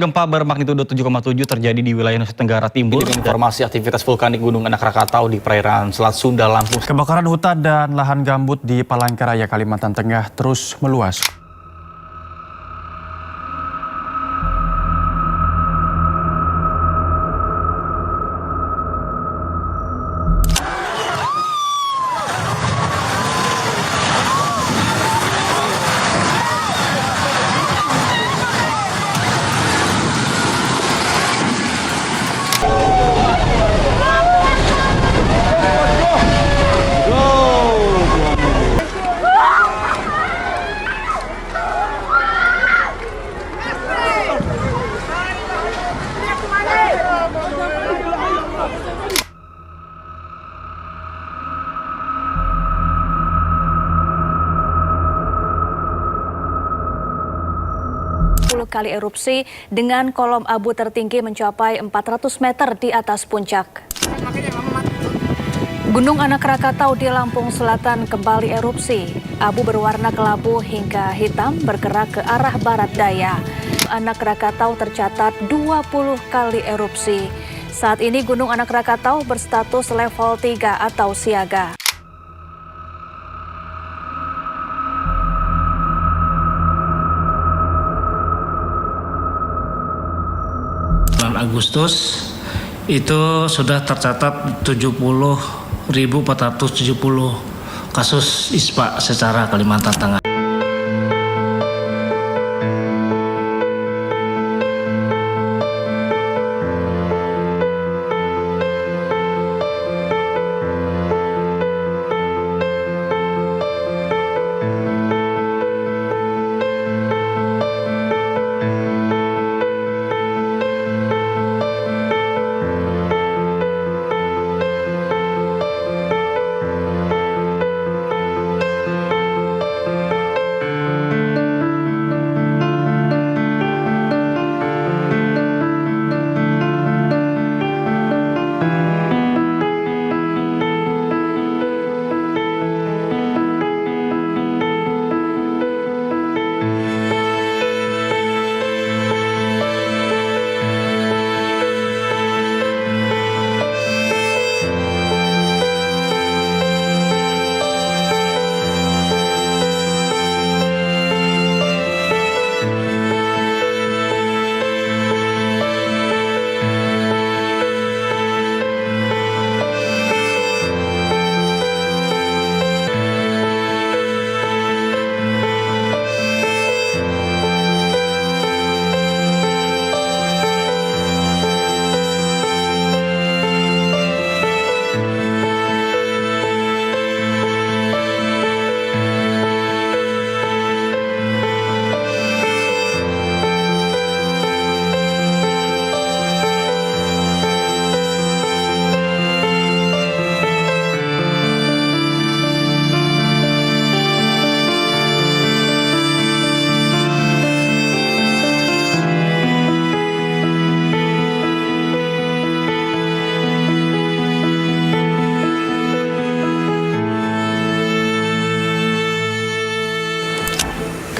Gempa bermagnitudo 7,7 terjadi di wilayah Nusa Tenggara Timur. Dengan informasi aktivitas vulkanik Gunung Anak Rakatau di perairan Selat Sunda, Lampung. Kebakaran hutan dan lahan gambut di Palangkaraya, Kalimantan Tengah terus meluas. Kali erupsi dengan kolom abu tertinggi mencapai 400 meter di atas puncak. Gunung Anak Rakatau di Lampung Selatan kembali erupsi. Abu berwarna kelabu hingga hitam bergerak ke arah barat daya. Anak Rakatau tercatat 20 kali erupsi. Saat ini Gunung Anak Rakatau berstatus level 3 atau siaga. Bulan Agustus itu sudah tercatat 70.470 kasus ISPA secara Kalimantan Tengah.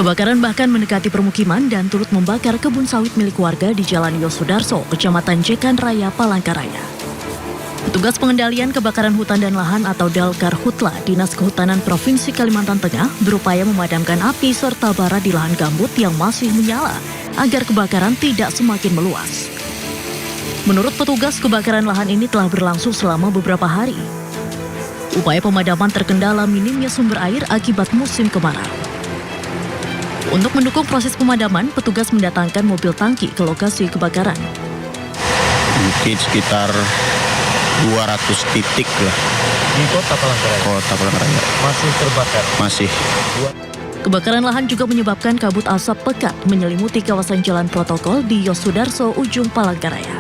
Kebakaran bahkan mendekati permukiman dan turut membakar kebun sawit milik warga di Jalan Yosudarso, Kecamatan Jekan Raya, Palangkaraya. Petugas pengendalian kebakaran hutan dan lahan atau Dalkarhutla, Dinas Kehutanan Provinsi Kalimantan Tengah, berupaya memadamkan api serta bara di lahan gambut yang masih menyala agar kebakaran tidak semakin meluas. Menurut petugas, kebakaran lahan ini telah berlangsung selama beberapa hari. Upaya pemadaman terkendala minimnya sumber air akibat musim kemarau. Untuk mendukung proses pemadaman, petugas mendatangkan mobil tangki ke lokasi kebakaran. Mungkin sekitar 200 titik lah. Di kota Palangkaraya? Kota Palangkaraya. Masih terbakar? Masih. Kebakaran lahan juga menyebabkan kabut asap pekat menyelimuti kawasan jalan protokol di Yosudarso, ujung Palangkaraya.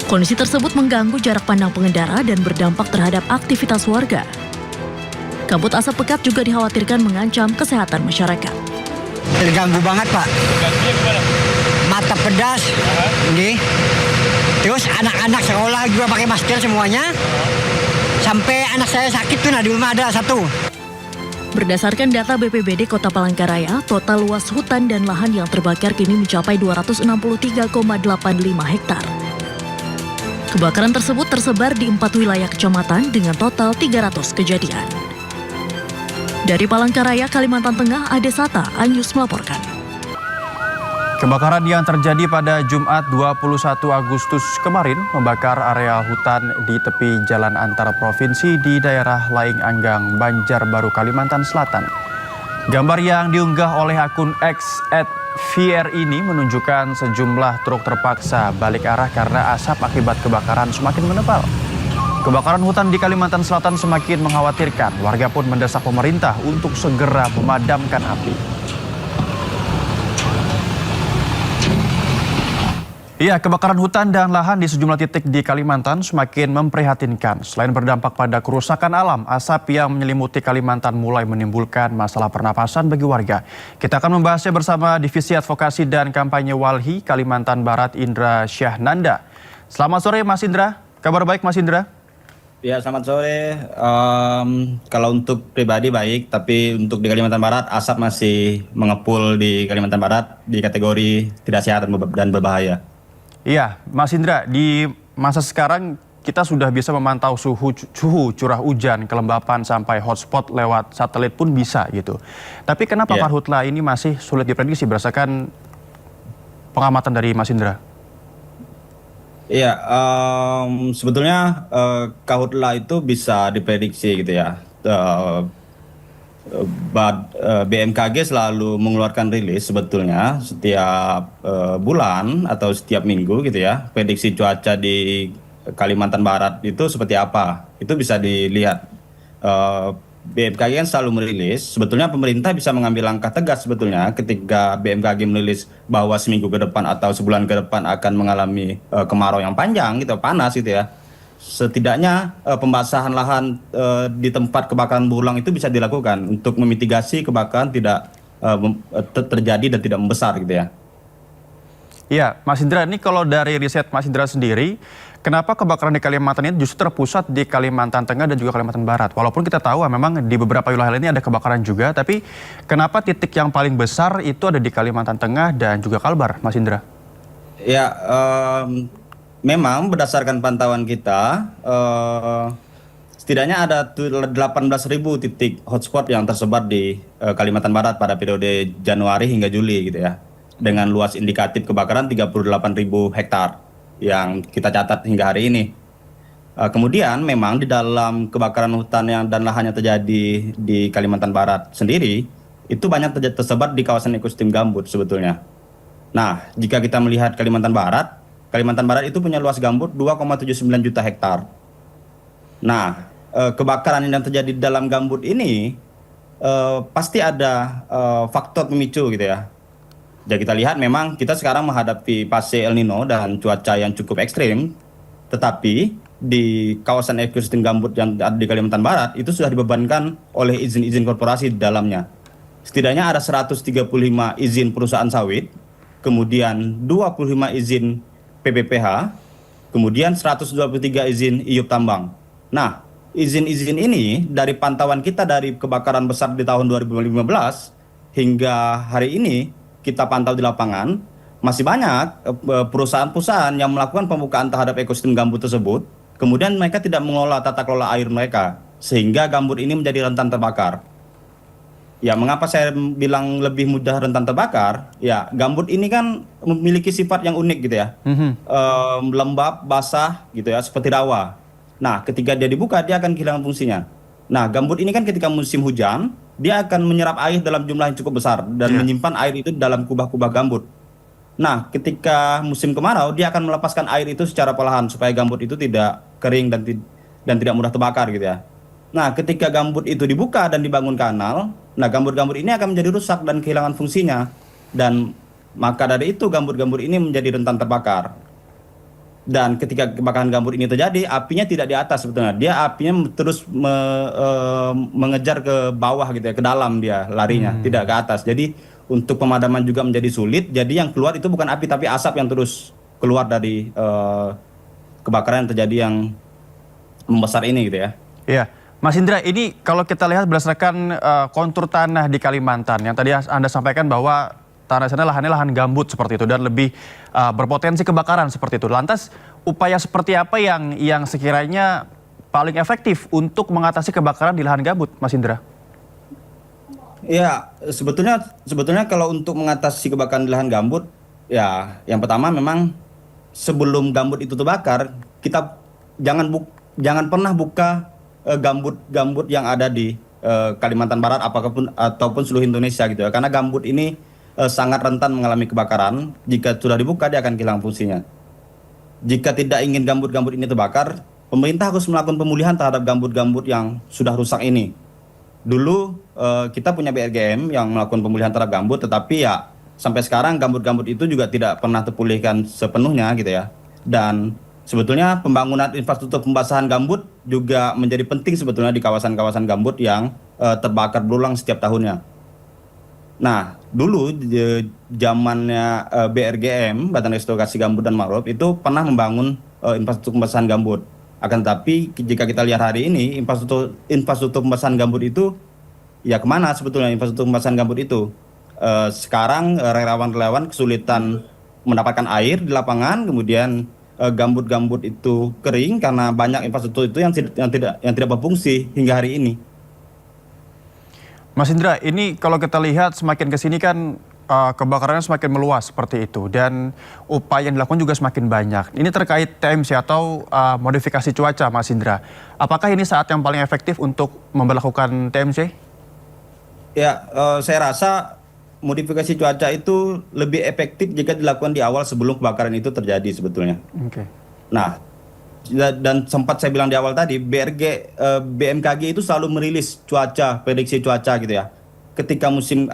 Kondisi tersebut mengganggu jarak pandang pengendara dan berdampak terhadap aktivitas warga. Kabut asap pekat juga dikhawatirkan mengancam kesehatan masyarakat. Terganggu banget, Pak. Mata pedas, ini. Terus anak-anak sekolah juga pakai masker semuanya. Sampai anak saya sakit tuh, nah di rumah ada satu. Berdasarkan data BPBD Kota Palangkaraya, total luas hutan dan lahan yang terbakar kini mencapai 263,85 hektar. Kebakaran tersebut tersebar di 4 wilayah kecamatan dengan total 300 kejadian. Dari Palangkaraya, Kalimantan Tengah, Ade Sata, Anyus melaporkan. Kebakaran yang terjadi pada Jumat 21 Agustus kemarin membakar area hutan di tepi jalan antar provinsi di daerah Laing Anggang, Banjarbaru, Kalimantan Selatan. Gambar yang diunggah oleh akun X @VR ini menunjukkan sejumlah truk terpaksa balik arah karena asap akibat kebakaran semakin menebal. Kebakaran hutan di Kalimantan Selatan semakin mengkhawatirkan. Warga pun mendesak pemerintah untuk segera memadamkan api. Iya, kebakaran hutan dan lahan di sejumlah titik di Kalimantan semakin memprihatinkan. Selain berdampak pada kerusakan alam, asap yang menyelimuti Kalimantan mulai menimbulkan masalah pernapasan bagi warga. Kita akan membahasnya bersama Divisi Advokasi dan Kampanye Walhi Kalimantan Barat, Indra Syahnanda. Selamat sore Mas Indra, kabar baik Mas Indra? Ya, selamat sore. Kalau untuk pribadi baik, tapi untuk di Kalimantan Barat asap masih mengepul di Kalimantan Barat di kategori tidak sehat dan berbahaya. Iya, Mas Indra, di masa sekarang kita sudah bisa memantau suhu curah hujan, kelembapan sampai hotspot lewat satelit pun bisa gitu. Tapi kenapa karhutla ini masih sulit diprediksi berdasarkan pengamatan dari Mas Indra? Iya, sebetulnya karhutla itu bisa diprediksi gitu ya. BMKG selalu mengeluarkan rilis sebetulnya setiap bulan atau setiap minggu gitu ya, prediksi cuaca di Kalimantan Barat itu seperti apa, itu bisa dilihat. BMKG kan selalu merilis, sebetulnya pemerintah bisa mengambil langkah tegas sebetulnya ketika BMKG merilis bahwa seminggu ke depan atau sebulan ke depan akan mengalami kemarau yang panjang gitu, panas gitu ya. Setidaknya pembasahan lahan di tempat kebakaran berulang itu bisa dilakukan untuk memitigasi kebakaran tidak terjadi dan tidak membesar gitu ya. Iya, Mas Indra, ini kalau dari riset Mas Indra sendiri, kenapa kebakaran di Kalimantan ini justru terpusat di Kalimantan Tengah dan juga Kalimantan Barat? Walaupun kita tahu memang di beberapa wilayah lainnya ada kebakaran juga, tapi kenapa titik yang paling besar itu ada di Kalimantan Tengah dan juga Kalbar, Mas Indra? Ya, memang berdasarkan pantauan kita, setidaknya ada 18.000 titik hotspot yang tersebar di Kalimantan Barat pada periode Januari hingga Juli gitu ya. Dengan luas indikatif kebakaran 38.000 hektar yang kita catat hingga hari ini. Kemudian memang di dalam kebakaran hutan dan lahan yang terjadi di Kalimantan Barat sendiri, itu banyak tersebar di kawasan ekosistem gambut sebetulnya. Nah, jika kita melihat Kalimantan Barat itu punya luas gambut 2,79 juta hektar. Nah, kebakaran yang terjadi di dalam gambut ini pasti ada faktor pemicu gitu ya. Jadi kita lihat memang kita sekarang menghadapi fase El Nino dan cuaca yang cukup ekstrim, tetapi di kawasan ekosistem gambut yang ada di Kalimantan Barat itu sudah dibebankan oleh izin-izin korporasi di dalamnya. Setidaknya ada 135 izin perusahaan sawit, kemudian 25 izin PPPH, kemudian 123 izin IUP tambang. Nah, izin-izin ini dari pantauan kita dari kebakaran besar di tahun 2015 hingga hari ini kita pantau di lapangan, masih banyak perusahaan-perusahaan yang melakukan pembukaan terhadap ekosistem gambut tersebut, kemudian mereka tidak mengelola tata kelola air mereka, sehingga gambut ini menjadi rentan terbakar. Ya, mengapa saya bilang lebih mudah rentan terbakar? Ya, gambut ini kan memiliki sifat yang unik gitu ya. Lembab, basah gitu ya, seperti rawa. Nah, ketika dia dibuka, dia akan kehilangan fungsinya. Nah, gambut ini kan ketika musim hujan, dia akan menyerap air dalam jumlah yang cukup besar dan menyimpan air itu dalam kubah-kubah gambut. Nah, ketika musim kemarau, dia akan melepaskan air itu secara perlahan supaya gambut itu tidak kering dan tidak mudah terbakar gitu ya. Nah, ketika gambut itu dibuka dan dibangun kanal, nah gambut-gambut ini akan menjadi rusak dan kehilangan fungsinya. Dan maka dari itu gambut-gambut ini menjadi rentan terbakar. Dan ketika kebakaran gambut ini terjadi, apinya tidak di atas sebetulnya. Dia apinya terus mengejar ke bawah gitu ya, ke dalam dia larinya, tidak ke atas. Jadi untuk pemadaman juga menjadi sulit. Jadi yang keluar itu bukan api tapi asap yang terus keluar dari kebakaran yang terjadi yang membesar ini gitu ya. Iya. Mas Indra, ini kalau kita lihat berdasarkan kontur tanah di Kalimantan yang tadi Anda sampaikan bahwa tanah sana lahannya lahan gambut seperti itu dan lebih berpotensi kebakaran seperti itu. Lantas upaya seperti apa yang sekiranya paling efektif untuk mengatasi kebakaran di lahan gambut, Mas Indra? Ya, sebetulnya kalau untuk mengatasi kebakaran di lahan gambut, ya yang pertama memang sebelum gambut itu terbakar, kita jangan pernah buka gambut yang ada di Kalimantan Barat ataupun seluruh Indonesia gitu ya. Karena gambut ini sangat rentan mengalami kebakaran. Jika sudah dibuka dia akan kehilangan fungsinya. Jika tidak ingin gambut-gambut ini terbakar, pemerintah harus melakukan pemulihan terhadap gambut-gambut yang sudah rusak ini. Dulu kita punya BRGM yang melakukan pemulihan terhadap gambut, tetapi ya sampai sekarang gambut-gambut itu juga tidak pernah terpulihkan sepenuhnya gitu ya. Dan sebetulnya pembangunan infrastruktur pembasahan gambut juga menjadi penting sebetulnya di kawasan-kawasan gambut yang terbakar berulang setiap tahunnya. Nah, dulu zamannya BRGM, Badan Restorasi Gambut dan Mangrove, itu pernah membangun infrastruktur pembasahan gambut. Akan tetapi jika kita lihat hari ini infrastruktur pembasahan gambut itu ya kemana sebetulnya infrastruktur pembasahan gambut itu? Sekarang relawan-relawan kesulitan mendapatkan air di lapangan, kemudian gambut-gambut itu kering karena banyak infrastruktur itu yang tidak berfungsi hingga hari ini. Mas Indra, ini kalau kita lihat semakin ke sini kan kebakarannya semakin meluas seperti itu dan upaya yang dilakukan juga semakin banyak. Ini terkait TMC atau modifikasi cuaca, Mas Indra. Apakah ini saat yang paling efektif untuk memperlakukan TMC? Ya, saya rasa modifikasi cuaca itu lebih efektif jika dilakukan di awal sebelum kebakaran itu terjadi sebetulnya. Oke. Nah, dan sempat saya bilang di awal tadi, BMKG itu selalu merilis prediksi cuaca gitu ya. Ketika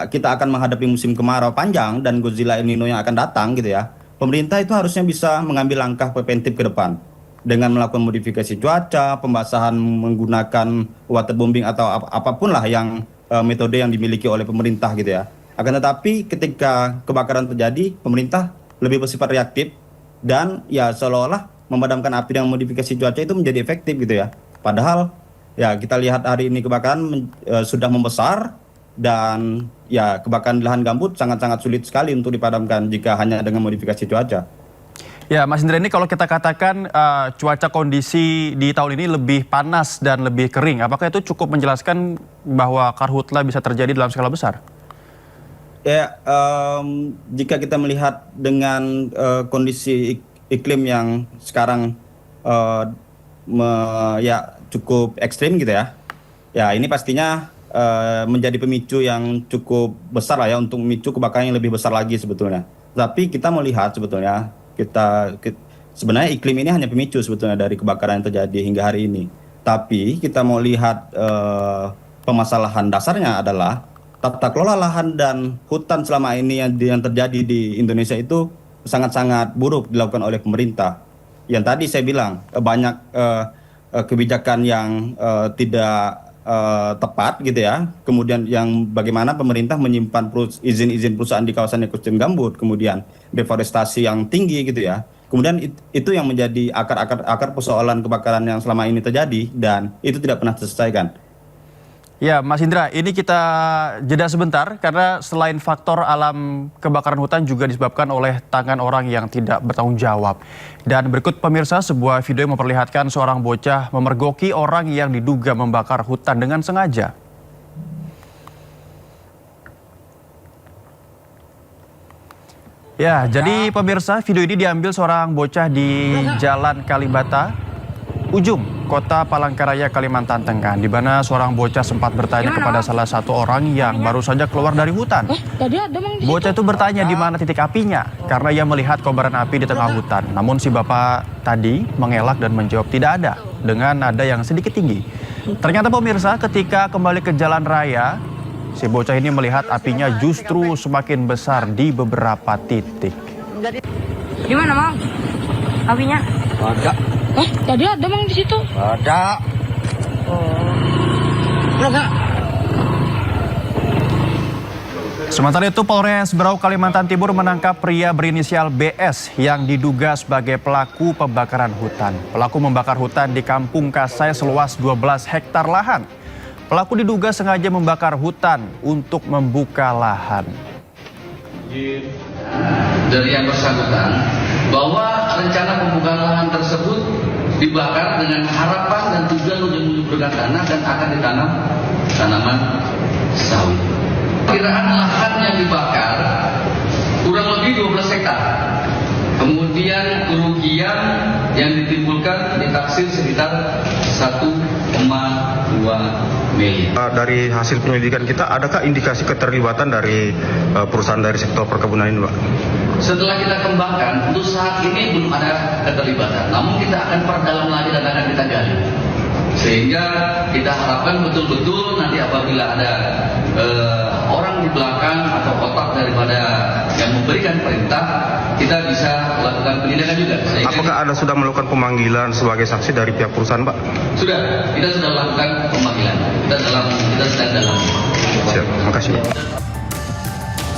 kita akan menghadapi musim kemarau panjang dan Godzilla El Nino yang akan datang gitu ya, pemerintah itu harusnya bisa mengambil langkah preventif ke depan dengan melakukan modifikasi cuaca, pembasahan menggunakan waterbombing atau apapun lah yang metode yang dimiliki oleh pemerintah gitu ya. Akan tetapi ketika kebakaran terjadi, pemerintah lebih bersifat reaktif dan ya seolah-olah memadamkan api dengan modifikasi cuaca itu menjadi efektif gitu ya. Padahal ya kita lihat hari ini kebakaran sudah membesar. Dan ya kebakaran di lahan gambut sangat-sangat sulit sekali untuk dipadamkan jika hanya dengan modifikasi cuaca. Ya Mas Indra, ini kalau kita katakan cuaca kondisi di tahun ini lebih panas dan lebih kering, apakah itu cukup menjelaskan bahwa karhutla bisa terjadi dalam skala besar? Ya, jika kita melihat dengan kondisi iklim yang sekarang ya cukup ekstrim gitu ya. Ya ini pastinya menjadi pemicu yang cukup besar lah ya untuk memicu kebakaran yang lebih besar lagi sebetulnya. Tapi kita melihat sebetulnya sebenarnya iklim ini hanya pemicu sebetulnya dari kebakaran yang terjadi hingga hari ini. Tapi kita mau lihat permasalahan dasarnya adalah tata kelola lahan dan hutan selama ini yang terjadi di Indonesia itu sangat-sangat buruk dilakukan oleh pemerintah. Yang tadi saya bilang banyak kebijakan yang tidak tepat gitu ya. Kemudian yang bagaimana pemerintah menyimpan izin-izin perusahaan di kawasan ekosistem gambut, kemudian deforestasi yang tinggi gitu ya. Kemudian itu yang menjadi akar persoalan kebakaran yang selama ini terjadi dan itu tidak pernah terselesaikan. Ya Mas Indra, ini kita jeda sebentar karena selain faktor alam kebakaran hutan juga disebabkan oleh tangan orang yang tidak bertanggung jawab. Dan berikut pemirsa sebuah video yang memperlihatkan seorang bocah memergoki orang yang diduga membakar hutan dengan sengaja. Ya, jadi pemirsa video ini diambil seorang bocah di Jalan Kalibata, ujung Kota Palangkaraya, Kalimantan Tengah, di mana seorang bocah sempat bertanya kepada salah satu orang yang baru saja keluar dari hutan. Bocah itu bertanya di mana titik apinya karena ia melihat kobaran api di tengah hutan. Namun si bapak tadi mengelak dan menjawab tidak ada dengan nada yang sedikit tinggi. Ternyata pemirsa ketika kembali ke jalan raya, si bocah ini melihat apinya justru semakin besar di beberapa titik. Di mana, Mang? Apinya? Ada. Tadi ada, Mang, di situ. Ada. Oh. Enggak. Sementara itu, Polres Berau, Kalimantan Timur menangkap pria berinisial BS yang diduga sebagai pelaku pembakaran hutan. Pelaku membakar hutan di Kampung Kasai seluas 12 hektar lahan. Pelaku diduga sengaja membakar hutan untuk membuka lahan. Dari yang bersangkutan bahwa rencana pembukaan lahan tersebut dibakar dengan harapan dan tujuan ujung-ujung bergantung dan akan ditanam tanaman sawit. Kiraan lahan yang dibakar kurang lebih 12 hektar. Kemudian kerugian yang ditimbulkan ditaksir sekitar 1,2 miliar. Dari hasil penyelidikan kita, adakah indikasi keterlibatan dari perusahaan dari sektor perkebunan ini, Pak? Setelah kita kembangkan, untuk saat ini belum ada keterlibatan. Namun kita akan perdalam lagi dan akan kita gali. Sehingga kita harapkan betul-betul nanti apabila ada orang di belakang atau otak daripada yang memberikan perintah, kita bisa melakukan penindakan juga. Apakah Anda sudah melakukan pemanggilan sebagai saksi dari pihak perusahaan, Pak? Sudah, kita sudah lakukan pemanggilan. Kita sedang dalam. Siap, terima kasih.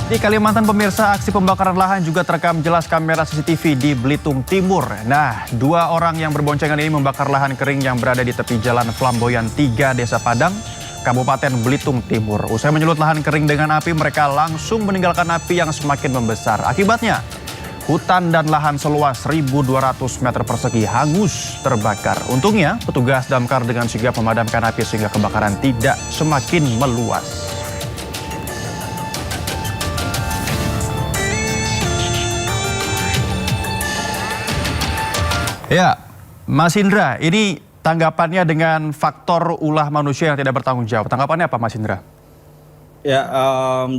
Di Kalimantan, pemirsa, aksi pembakaran lahan juga terekam jelas kamera CCTV di Belitung Timur. Nah, 2 orang yang berboncengan ini membakar lahan kering yang berada di tepi Jalan Flamboyan 3, Desa Padang, Kabupaten Belitung Timur. Usai menyulut lahan kering dengan api, mereka langsung meninggalkan api yang semakin membesar. Akibatnya, hutan dan lahan seluas 1.200 meter persegi hangus terbakar. Untungnya, petugas damkar dengan sigap memadamkan api sehingga kebakaran tidak semakin meluas. Ya, Mas Indra, ini tanggapannya dengan faktor ulah manusia yang tidak bertanggung jawab. Tanggapannya apa, Mas Indra? Ya,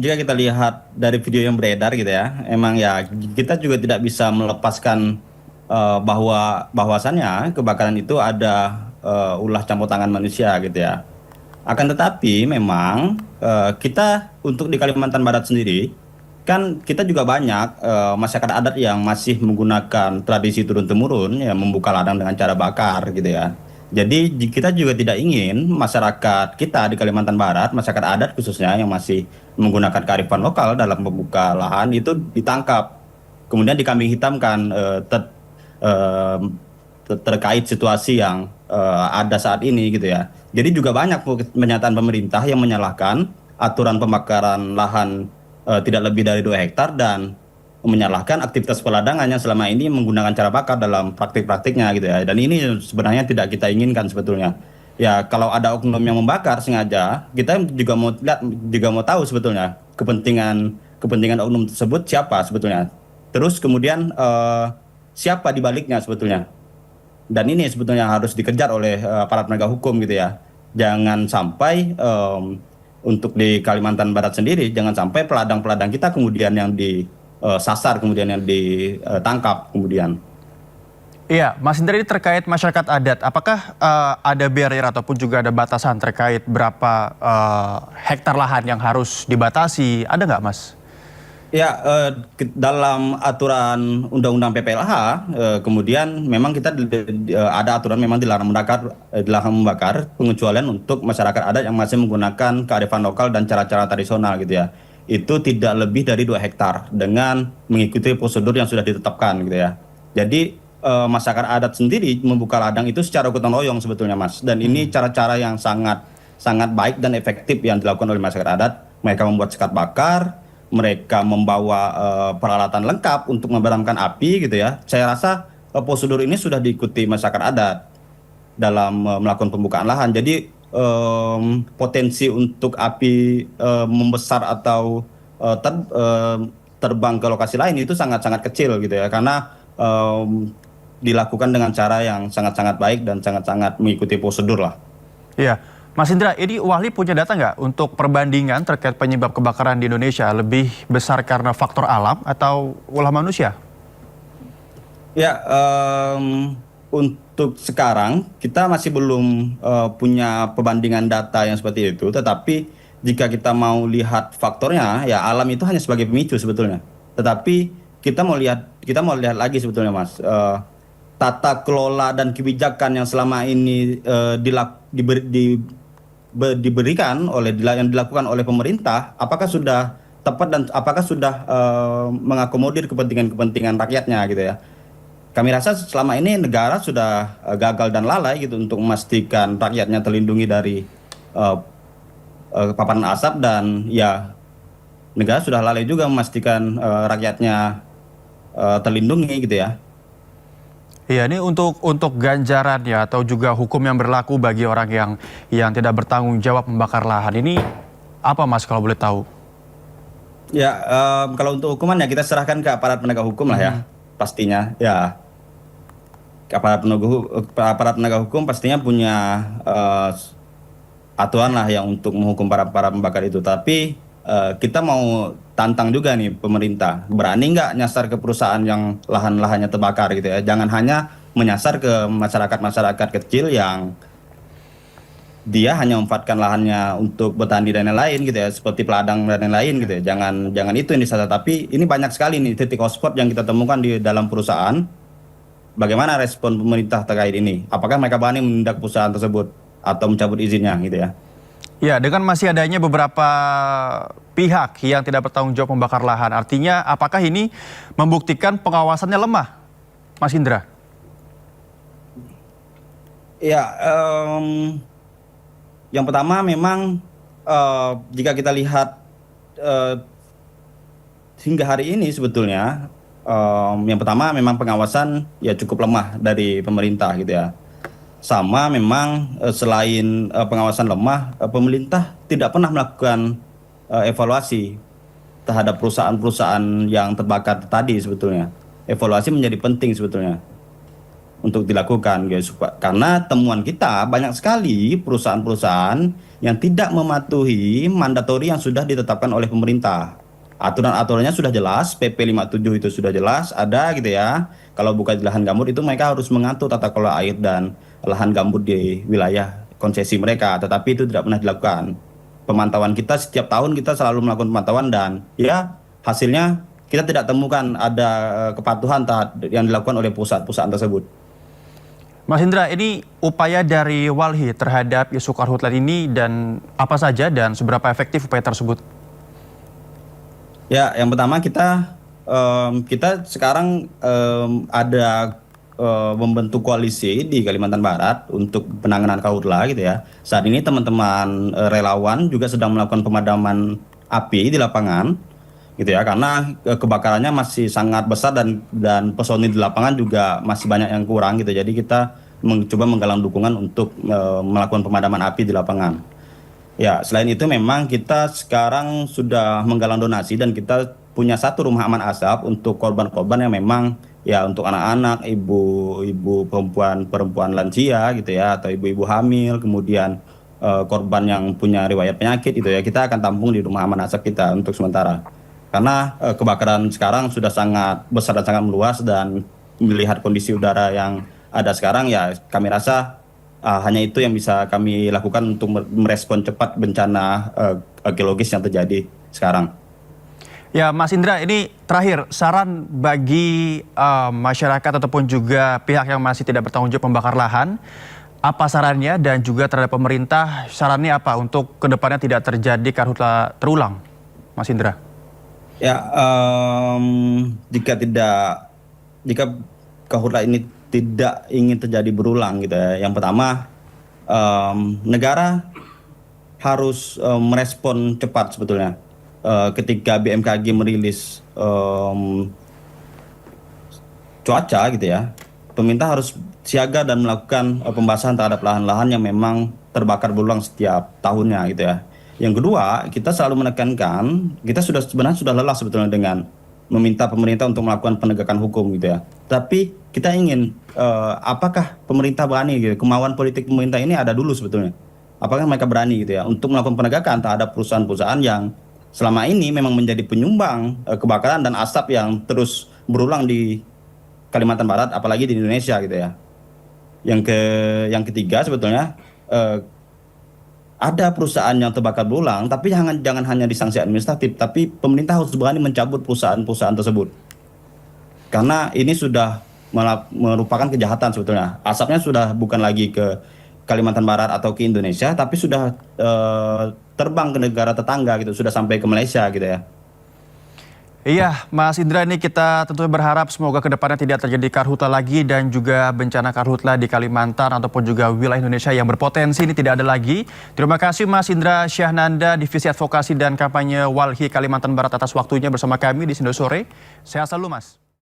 jika kita lihat dari video yang beredar gitu ya, emang ya kita juga tidak bisa melepaskan bahwasannya kebakaran itu ada ulah campur tangan manusia gitu ya. Akan tetapi memang kita untuk di Kalimantan Barat sendiri, kan kita juga banyak masyarakat adat yang masih menggunakan tradisi turun-temurun ya, membuka ladang dengan cara bakar gitu ya. Jadi kita juga tidak ingin masyarakat kita di Kalimantan Barat, masyarakat adat khususnya yang masih menggunakan kearifan lokal dalam membuka lahan itu ditangkap, kemudian dikambing hitamkan terkait situasi yang ada saat ini gitu ya. Jadi juga banyak pernyataan pemerintah yang menyalahkan aturan pembakaran lahan tidak lebih dari 2 hektar dan menyalahkan aktivitas peladangan yang selama ini menggunakan cara bakar dalam praktik-praktiknya gitu ya. Dan ini sebenarnya tidak kita inginkan sebetulnya. Ya kalau ada oknum yang membakar sengaja, kita juga mau tahu sebetulnya kepentingan oknum tersebut siapa sebetulnya. Terus kemudian siapa di baliknya sebetulnya. Dan ini sebetulnya harus dikejar oleh aparat penegak hukum gitu ya. Jangan sampai untuk di Kalimantan Barat sendiri, jangan sampai peladang-peladang kita kemudian yang disasar, kemudian yang ditangkap kemudian. Iya, Mas Indra, ini terkait masyarakat adat, apakah ada barrier ataupun juga ada batasan terkait berapa hektar lahan yang harus dibatasi? Ada nggak, Mas? Ya, dalam aturan Undang-Undang PPLH, kemudian memang kita ada aturan memang dilarang membakar, pengecualian untuk masyarakat adat yang masih menggunakan kearifan lokal dan cara-cara tradisional gitu ya. Itu tidak lebih dari 2 hektar dengan mengikuti prosedur yang sudah ditetapkan gitu ya. Jadi masyarakat adat sendiri membuka ladang itu secara gotong royong sebetulnya, Mas. Dan ini cara-cara yang sangat baik dan efektif yang dilakukan oleh masyarakat adat. Mereka membuat sekat bakar, mereka membawa peralatan lengkap untuk memadamkan api gitu ya. Saya rasa prosedur ini sudah diikuti masyarakat adat dalam melakukan pembukaan lahan. Jadi potensi untuk api membesar atau terbang ke lokasi lain itu sangat-sangat kecil gitu ya. Karena dilakukan dengan cara yang sangat-sangat baik dan sangat-sangat mengikuti prosedur lah. Iya. Mas Indra, ini Wahli punya data nggak untuk perbandingan terkait penyebab kebakaran di Indonesia lebih besar karena faktor alam atau ulah manusia? Ya, untuk sekarang kita masih belum punya perbandingan data yang seperti itu. Tetapi jika kita mau lihat faktornya, ya alam itu hanya sebagai pemicu sebetulnya. Tetapi kita mau lihat lagi sebetulnya, Mas. Tata kelola dan kebijakan yang selama ini diberikan yang dilakukan oleh pemerintah, apakah sudah tepat dan apakah sudah mengakomodir kepentingan-kepentingan rakyatnya gitu ya. Kami rasa selama ini negara sudah gagal dan lalai gitu untuk memastikan rakyatnya terlindungi dari paparan asap, dan ya negara sudah lalai juga memastikan rakyatnya terlindungi gitu ya. Iya, ini untuk ganjarannya atau juga hukum yang berlaku bagi orang yang tidak bertanggung jawab membakar lahan ini apa, Mas, kalau boleh tahu? Ya, kalau untuk hukuman ya kita serahkan ke aparat penegak hukum lah ya, pastinya. Ya, aparat penegak hukum pastinya punya aturan lah yang untuk menghukum para pembakar itu. Tapi kita mau tantang juga nih pemerintah, berani nggak nyasar ke perusahaan yang lahan-lahannya terbakar gitu ya. Jangan hanya menyasar ke masyarakat kecil yang dia hanya memanfaatkan lahannya untuk bertani dan lain-lain gitu ya, seperti peladang dan lain-lain gitu ya. Jangan itu yang disasar. Tapi ini banyak sekali nih titik hotspot yang kita temukan di dalam perusahaan. Bagaimana respon pemerintah terkait ini? Apakah mereka berani menindak perusahaan tersebut atau mencabut izinnya gitu ya? Ya, dengan masih adanya beberapa pihak yang tidak bertanggung jawab membakar lahan, artinya apakah ini membuktikan pengawasannya lemah, Mas Indra? Ya, yang pertama memang jika kita lihat hingga hari ini sebetulnya, yang pertama memang pengawasan ya cukup lemah dari pemerintah gitu ya. Sama memang selain pengawasan lemah, pemerintah tidak pernah melakukan evaluasi terhadap perusahaan-perusahaan yang terbakar tadi sebetulnya. Evaluasi menjadi penting sebetulnya untuk dilakukan guys, karena temuan kita banyak sekali perusahaan-perusahaan yang tidak mematuhi mandatori yang sudah ditetapkan oleh pemerintah. Aturan-aturannya sudah jelas, PP 57 itu sudah jelas ada gitu ya. Kalau bukan di lahan gambut itu mereka harus mengatur tata kelola air dan lahan gambut di wilayah konsesi mereka, tetapi itu tidak pernah dilakukan. Pemantauan kita setiap tahun kita selalu melakukan pemantauan dan ya hasilnya kita tidak temukan ada kepatuhan yang dilakukan oleh perusahaan tersebut. Mas Indra, ini upaya dari Walhi terhadap isu karhutla ini dan apa saja dan seberapa efektif upaya tersebut? Ya, yang pertama kita sekarang ada membentuk koalisi di Kalimantan Barat untuk penanganan karhutla gitu ya. Saat ini teman-teman relawan juga sedang melakukan pemadaman api di lapangan gitu ya, karena kebakarannya masih sangat besar dan personil di lapangan juga masih banyak yang kurang gitu. Jadi kita mencoba menggalang dukungan untuk melakukan pemadaman api di lapangan. Ya, selain itu memang kita sekarang sudah menggalang donasi dan kita punya satu rumah aman asap untuk korban-korban yang memang ya untuk anak-anak, ibu perempuan lansia gitu ya, atau ibu-ibu hamil, kemudian korban yang punya riwayat penyakit itu ya, kita akan tampung di rumah aman asap kita untuk sementara. Karena kebakaran sekarang sudah sangat besar dan sangat meluas, dan melihat kondisi udara yang ada sekarang ya kami rasa hanya itu yang bisa kami lakukan untuk merespon cepat bencana geologis yang terjadi sekarang. Ya, Mas Indra, ini terakhir saran bagi masyarakat ataupun juga pihak yang masih tidak bertanggung jawab membakar lahan, apa sarannya, dan juga terhadap pemerintah sarannya apa untuk kedepannya tidak terjadi karhutla terulang, Mas Indra? Ya, jika karhutla ini tidak ingin terjadi berulang gitu ya, yang pertama negara harus merespon cepat sebetulnya. Ketika BMKG merilis cuaca gitu ya, pemerintah harus siaga dan melakukan pembasahan terhadap lahan-lahan yang memang terbakar berulang setiap tahunnya gitu ya. Yang kedua, kita selalu menekankan, kita sebenarnya sudah lelah sebetulnya dengan meminta pemerintah untuk melakukan penegakan hukum gitu ya. Tapi kita ingin apakah pemerintah berani gitu, kemauan politik pemerintah ini ada dulu sebetulnya. Apakah mereka berani gitu ya untuk melakukan penegakan terhadap perusahaan-perusahaan yang selama ini memang menjadi penyumbang kebakaran dan asap yang terus berulang di Kalimantan Barat, apalagi di Indonesia gitu ya. Yang ketiga sebetulnya ada perusahaan yang terbakar berulang, tapi jangan hanya disanksi administratif, tapi pemerintah harus berani mencabut perusahaan-perusahaan tersebut. Karena ini sudah merupakan kejahatan sebetulnya. Asapnya sudah bukan lagi ke Kalimantan Barat atau ke Indonesia, tapi sudah terbang ke negara tetangga gitu, sudah sampai ke Malaysia gitu ya. Iya, Mas Indra, ini kita tentu berharap semoga kedepannya tidak terjadi karhutla lagi dan juga bencana karhutla di Kalimantan ataupun juga wilayah Indonesia yang berpotensi ini tidak ada lagi. Terima kasih Mas Indra Syahnanda, Divisi Advokasi dan Kampanye Walhi Kalimantan Barat atas waktunya bersama kami di Sindo Sore. Sehat selalu Mas.